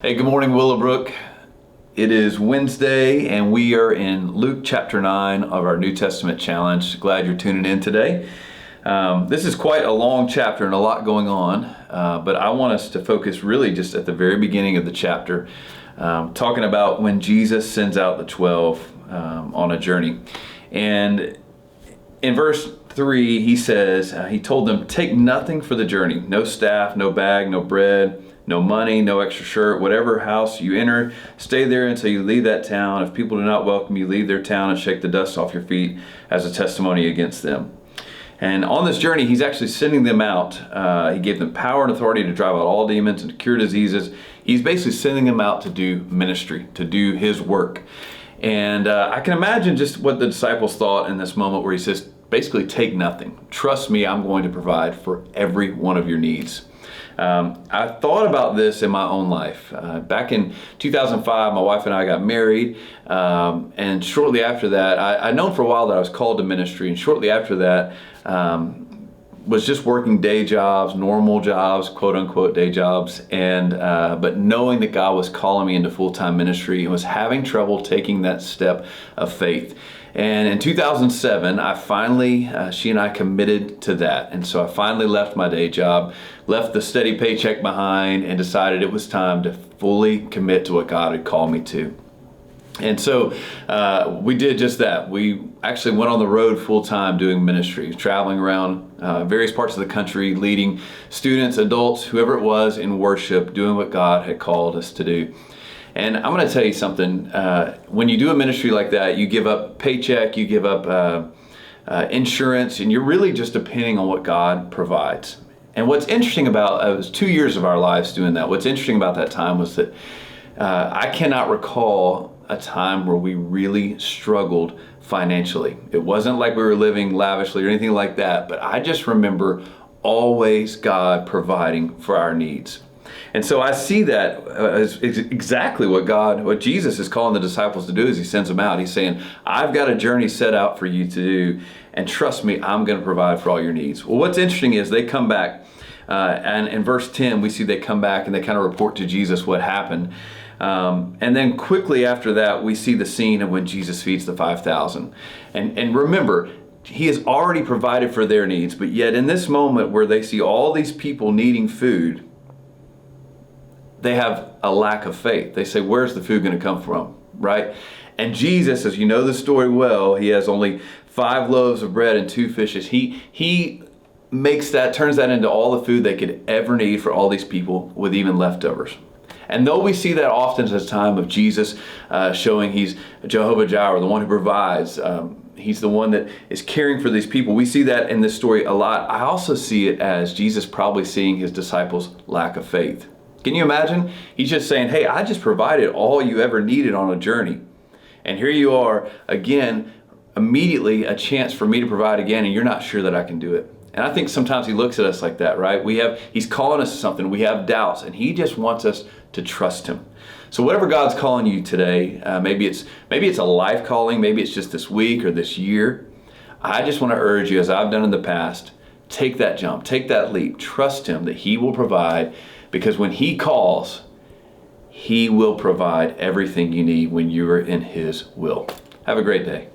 Hey, good morning, Willowbrook. It is Wednesday, and we are in Luke chapter 9 of our New Testament challenge. Glad you're tuning in today. This is quite a long chapter and a lot going on, but I want us to focus really just at the very beginning of the chapter, talking about when Jesus sends out the 12 on a journey. And in verse 3, he says, he told them, "Take nothing for the journey, no staff, no bag, no bread, no money, no extra shirt, whatever house you enter, stay there until you leave that town. If people do not welcome you, leave their town and shake the dust off your feet as a testimony against them." And on this journey, he's actually sending them out. He gave them power and authority to drive out all demons and to cure diseases. He's basically sending them out to do ministry, to do his work. And I can imagine just what the disciples thought in this moment where he says, basically, take nothing. Trust me, I'm going to provide for every one of your needs. I thought about this in my own life. Back in 2005, my wife and I got married, and shortly after that, I'd known for a while that I was called to ministry, and shortly after that, was just working day jobs, normal jobs, quote unquote day jobs, and but knowing that God was calling me into full-time ministry and was having trouble taking that step of faith. And in 2007, I finally, she and I committed to that. And so I finally left my day job, left the steady paycheck behind, and decided it was time to fully commit to what God had called me to. And so we did just that. We actually went on the road full time doing ministry, traveling around various parts of the country, leading students, adults, whoever it was in worship, doing what God had called us to do. And I'm going to tell you something. When you do a ministry like that, you give up paycheck, you give up insurance, and you're really just depending on what God provides. And what's interesting about, it was 2 years of our lives doing that. What's interesting about that time was that I cannot recall a time where we really struggled financially. It wasn't like we were living lavishly or anything like that, but I just remember always God providing for our needs. And so I see that as exactly what Jesus is calling the disciples to do as he sends them out. He's saying, I've got a journey set out for you to do, and trust me, I'm going to provide for all your needs. Well, what's interesting is they come back, and in verse 10, we see they come back and they kind of report to Jesus what happened. And then quickly after that, we see the scene of when Jesus feeds the 5,000. And remember, he has already provided for their needs, but yet in this moment where they see all these people needing food, they have a lack of faith. They say, where's the food going to come from, right? And Jesus, as you know the story well, he has only 5 loaves of bread and 2 fishes. He turns that into all the food they could ever need for all these people with even leftovers. And though we see that often as a time of Jesus showing he's Jehovah Jireh, the one who provides, he's the one that is caring for these people. We see that in this story a lot. I also see it as Jesus probably seeing his disciples' lack of faith. Can you imagine? He's just saying, hey, I just provided all you ever needed on a journey. And here you are, again, immediately a chance for me to provide again, and you're not sure that I can do it. And I think sometimes he looks at us like that, right? He's calling us to something, we have doubts, and he just wants us to trust him. So whatever God's calling you today, maybe it's a life calling, maybe it's just this week or this year. I just want to urge you, as I've done in the past, take that jump, take that leap, trust him that he will provide, because when he calls, he will provide everything you need when you are in his will. Have a great day.